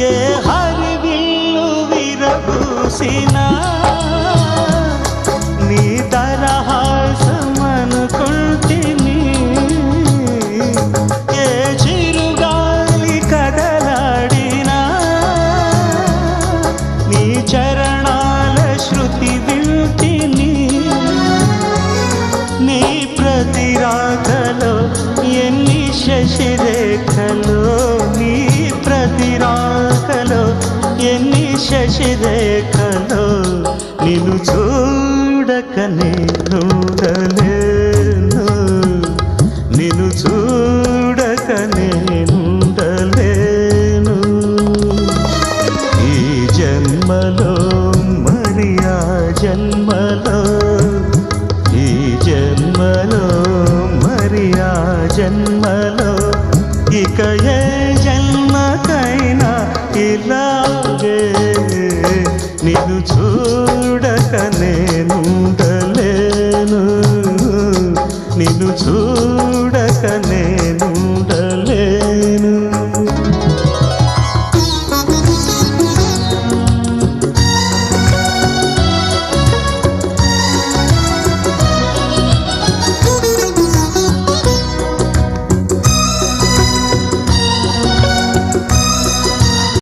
ఏ హరివిల్లు విరబూసినా నీ దరహాసమనుకుంటిని. ఏ చిరుగాలి కదలాడినా నీ చరణాల శృతి వింటిని. నీ ప్రతి రాకలో ఎన్ని శశిరేఖలో, నీ ప్రతి రాకలో ఎన్ని శశిరేఖలో, నిన్ను చూడక నేనుండలేను, నిన్ను చూడక నేనుండలేను. ఈ జన్మలో మరి ఆ జన్మలో, ఈ జన్మలో మరి ఆ జన్మలో, ఇక ఏ జన్మకైనా ఇలాగే నిన్ను చూడక నేనుండలేను, నిన్ను